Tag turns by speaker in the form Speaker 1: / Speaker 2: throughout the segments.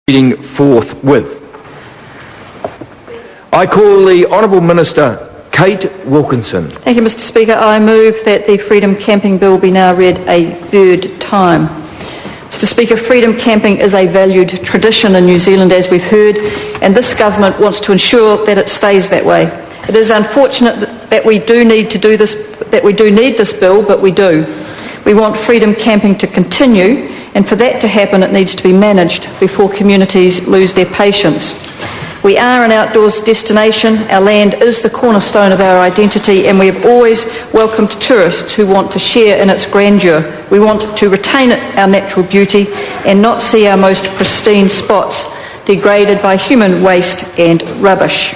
Speaker 1: Meeting forthwith. I call the Honourable Minister Kate Wilkinson.
Speaker 2: Thank you, Mr Speaker. I move that the Freedom Camping Bill be now read a third time. Mr Speaker, freedom camping is a valued tradition in New Zealand, as we've heard, and this government wants to ensure that it stays that way. It is unfortunate that we do need this bill, but we do. We want freedom camping to continue, and for that to happen it needs to be managed before communities lose their patience. We are an outdoors destination. Our land is the cornerstone of our identity, and we have always welcomed tourists who want to share in its grandeur. We want to retain our natural beauty and not see our most pristine spots degraded by human waste and rubbish.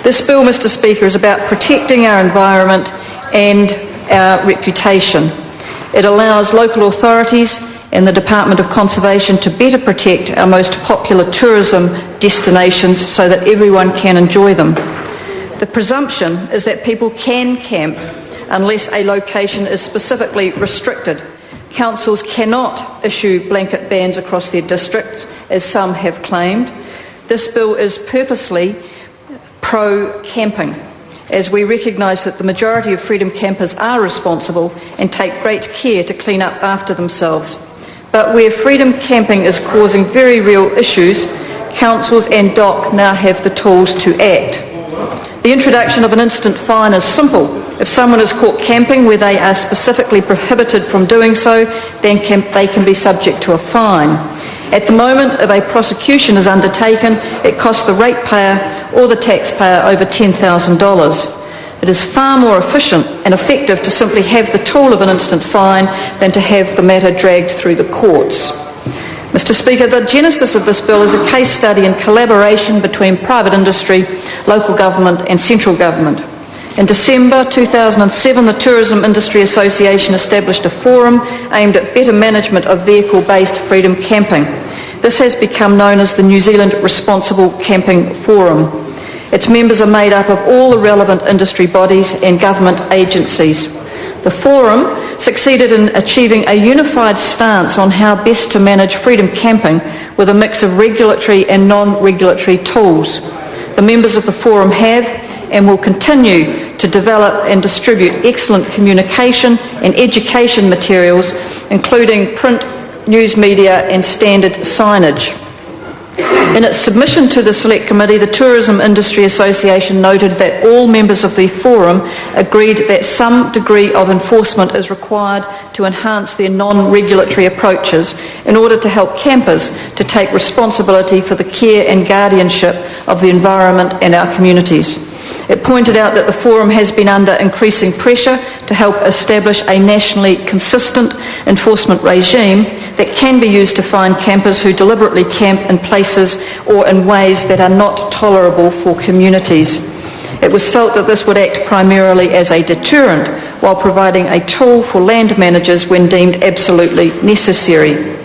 Speaker 2: This bill, Mr Speaker, is about protecting our environment and our reputation. It allows local authorities and the Department of Conservation to better protect our most popular tourism destinations so that everyone can enjoy them. The presumption is that people can camp unless a location is specifically restricted. Councils cannot issue blanket bans across their districts, as some have claimed. This bill is purposely pro-camping, as we recognise that the majority of freedom campers are responsible and take great care to clean up after themselves. But where freedom camping is causing very real issues, councils and DOC now have the tools to act. The introduction of an instant fine is simple. If someone is caught camping where they are specifically prohibited from doing so, then they can be subject to a fine. At the moment, if a prosecution is undertaken, it costs the ratepayer or the taxpayer over $10,000. It is far more efficient and effective to simply have the tool of an instant fine than to have the matter dragged through the courts. Mr Speaker, the genesis of this bill is a case study in collaboration between private industry, local government and central government. In December 2007, the Tourism Industry Association established a forum aimed at better management of vehicle-based freedom camping. This has become known as the New Zealand Responsible Camping Forum. Its members are made up of all the relevant industry bodies and government agencies. The forum succeeded in achieving a unified stance on how best to manage freedom camping with a mix of regulatory and non-regulatory tools. The members of the forum have and will continue to develop and distribute excellent communication and education materials, including print, news media and standard signage. In its submission to the Select Committee, the Tourism Industry Association noted that all members of the forum agreed that some degree of enforcement is required to enhance their non-regulatory approaches in order to help campers to take responsibility for the care and guardianship of the environment and our communities. It pointed out that the forum has been under increasing pressure to help establish a nationally consistent enforcement regime that can be used to fine campers who deliberately camp in places or in ways that are not tolerable for communities. It was felt that this would act primarily as a deterrent while providing a tool for land managers when deemed absolutely necessary.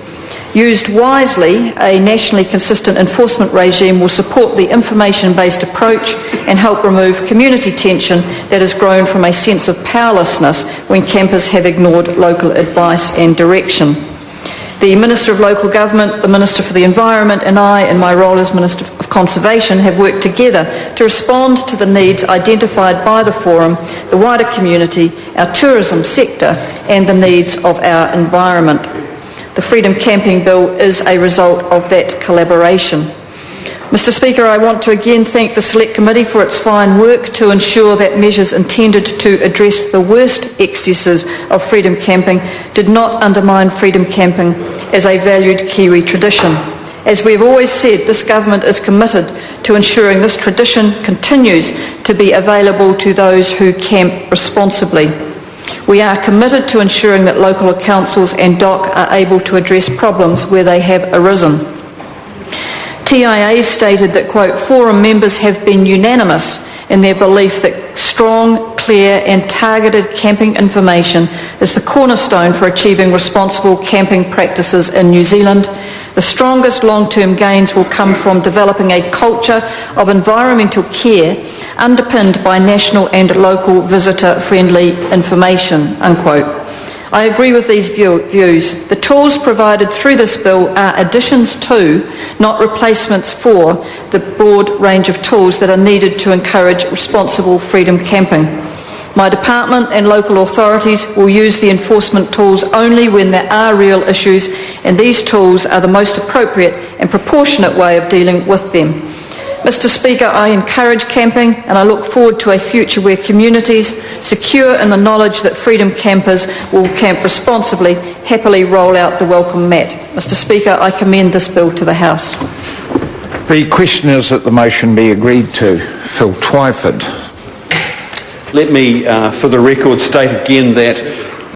Speaker 2: Used wisely, a nationally consistent enforcement regime will support the information-based approach and help remove community tension that has grown from a sense of powerlessness when campers have ignored local advice and direction. The Minister of Local Government, the Minister for the Environment and I, in my role as Minister of Conservation, have worked together to respond to the needs identified by the forum, the wider community, our tourism sector and the needs of our environment. The Freedom Camping Bill is a result of that collaboration. Mr Speaker, I want to again thank the Select Committee for its fine work to ensure that measures intended to address the worst excesses of freedom camping did not undermine freedom camping as a valued Kiwi tradition. As we have always said, this government is committed to ensuring this tradition continues to be available to those who camp responsibly. We are committed to ensuring that local councils and DOC are able to address problems where they have arisen. TIA stated that, quote, forum members have been unanimous in their belief that strong, clear and targeted camping information is the cornerstone for achieving responsible camping practices in New Zealand. The strongest long-term gains will come from developing a culture of environmental care underpinned by national and local visitor-friendly information, unquote. I agree with these views. The tools provided through this bill are additions to, not replacements for, the broad range of tools that are needed to encourage responsible freedom camping. My department and local authorities will use the enforcement tools only when there are real issues, and these tools are the most appropriate and proportionate way of dealing with them. Mr. Speaker, I encourage camping, and I look forward to a future where communities, secure in the knowledge that freedom campers will camp responsibly, happily roll out the welcome mat. Mr. Speaker, I commend this bill to the House.
Speaker 3: The question is that the motion be agreed to. Phil Twyford.
Speaker 4: Let me, for the record, state again that